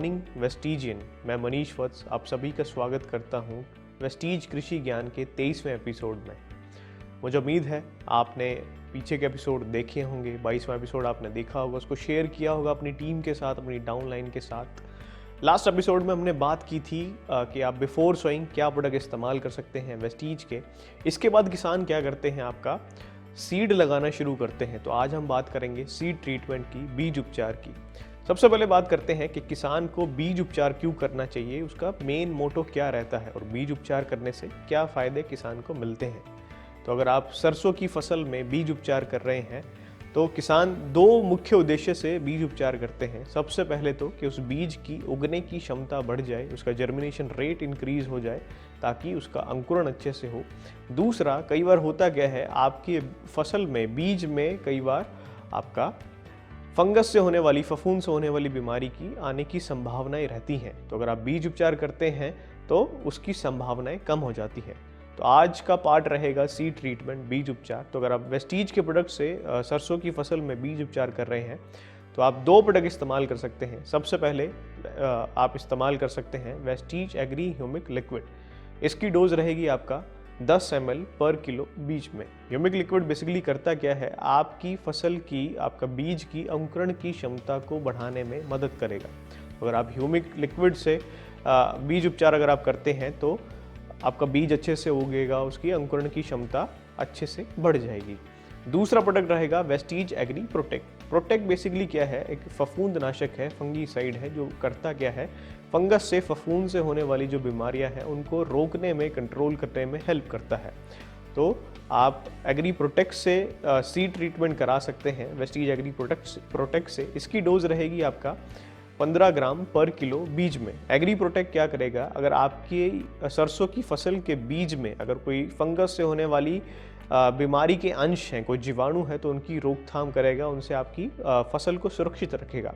Morning वेस्टीजियन। मैं मनीष वत्स आप सभी का स्वागत करता हूं वेस्टीज कृषि ज्ञान के 23वें एपिसोड में। मुझे उम्मीद है आपने पीछे के एपिसोड देखे होंगे, 22वां एपिसोड आपने देखा होगा, उसको शेयर किया होगा अपनी टीम के साथ, अपनी डाउनलाइन के साथ। लास्ट एपिसोड में हमने बात की थी कि आप बिफोर सोइंग क्या प्रोडक्ट इस्तेमाल कर सकते हैं वेस्टीज के। इसके बाद किसान क्या करते हैं, आपका सीड लगाना शुरू करते हैं। तो आज हम बात करेंगे सीड ट्रीटमेंट की, बीज उपचार की। सबसे पहले बात करते हैं कि किसान को बीज उपचार क्यों करना चाहिए, उसका मेन मोटो क्या रहता है और बीज उपचार करने से क्या फ़ायदे किसान को मिलते हैं। तो अगर आप सरसों की फसल में बीज उपचार कर रहे हैं तो किसान दो मुख्य उद्देश्य से बीज उपचार करते हैं। सबसे पहले तो कि उस बीज की उगने की क्षमता बढ़ जाए, उसका जर्मिनेशन रेट इंक्रीज हो जाए ताकि उसका अंकुरण अच्छे से हो। दूसरा, कई बार होता क्या है, आपकी फसल में बीज में कई बार आपका फंगस से होने वाली, फफूंद से होने वाली बीमारी की आने की संभावनाएं रहती हैं। तो अगर आप बीज उपचार करते हैं तो उसकी संभावनाएं कम हो जाती हैं। तो आज का पार्ट रहेगा सीड ट्रीटमेंट, बीज उपचार। तो अगर आप वेस्टीज के प्रोडक्ट से सरसों की फसल में बीज उपचार कर रहे हैं तो आप दो प्रोडक्ट इस्तेमाल कर सकते हैं। सबसे पहले आप इस्तेमाल कर सकते हैं वेस्टीज एग्री ह्यूमिक लिक्विड। इसकी डोज रहेगी आपका 10 ml पर किलो बीज में। ह्यूमिक लिक्विड बेसिकली करता क्या है, आपकी फसल की, आपका बीज की अंकुरण की क्षमता को बढ़ाने में मदद करेगा। अगर आप ह्यूमिक लिक्विड से बीज उपचार अगर आप करते हैं तो आपका बीज अच्छे से उगेगा, उसकी अंकुरण की क्षमता अच्छे से बढ़ जाएगी। दूसरा प्रोडक्ट रहेगा Vestige agri protect. Protect basically क्या है, एक फफूंद नाशक है, फंगीसाइड है, जो करता क्या है, फंगस से, फफूंद से होने वाली जो बीमारियां हैं उनको रोकने में, कंट्रोल करने में हेल्प करता है। तो आप एग्री प्रोटेक्ट से सीड ट्रीटमेंट करा सकते हैं वेस्टीज एग्री प्रोटेक्ट से। इसकी डोज रहेगी आपका 15 ग्राम पर किलो बीज में। एग्री प्रोटेक्ट क्या करेगा, अगर आपकी सरसों की फसल के बीज में अगर कोई फंगस से होने वाली बीमारी के अंश हैं, कोई जीवाणु है, तो उनकी रोकथाम करेगा, उनसे आपकी फसल को सुरक्षित रखेगा।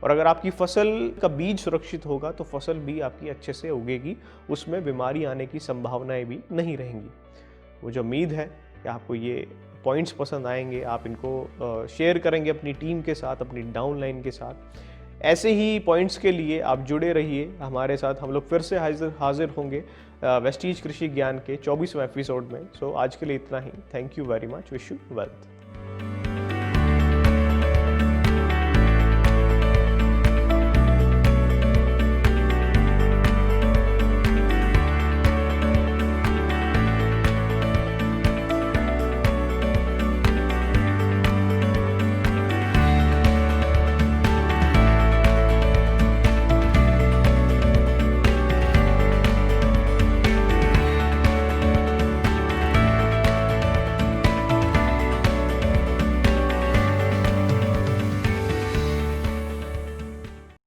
और अगर आपकी फसल का बीज सुरक्षित होगा तो फसल भी आपकी अच्छे से उगेगी, उसमें बीमारी आने की संभावनाएं भी नहीं रहेंगी। मुझे उम्मीद है कि आपको ये पॉइंट्स पसंद आएंगे, आप इनको शेयर करेंगे अपनी टीम के साथ, अपनी डाउनलाइन के साथ। ऐसे ही पॉइंट्स के लिए आप जुड़े रहिए हमारे साथ। हम लोग फिर से हाजिर होंगे वेस्टीज कृषि ज्ञान के 24वें एपिसोड में। सो आज के लिए इतना ही। Thank you very much. Wish you wealth.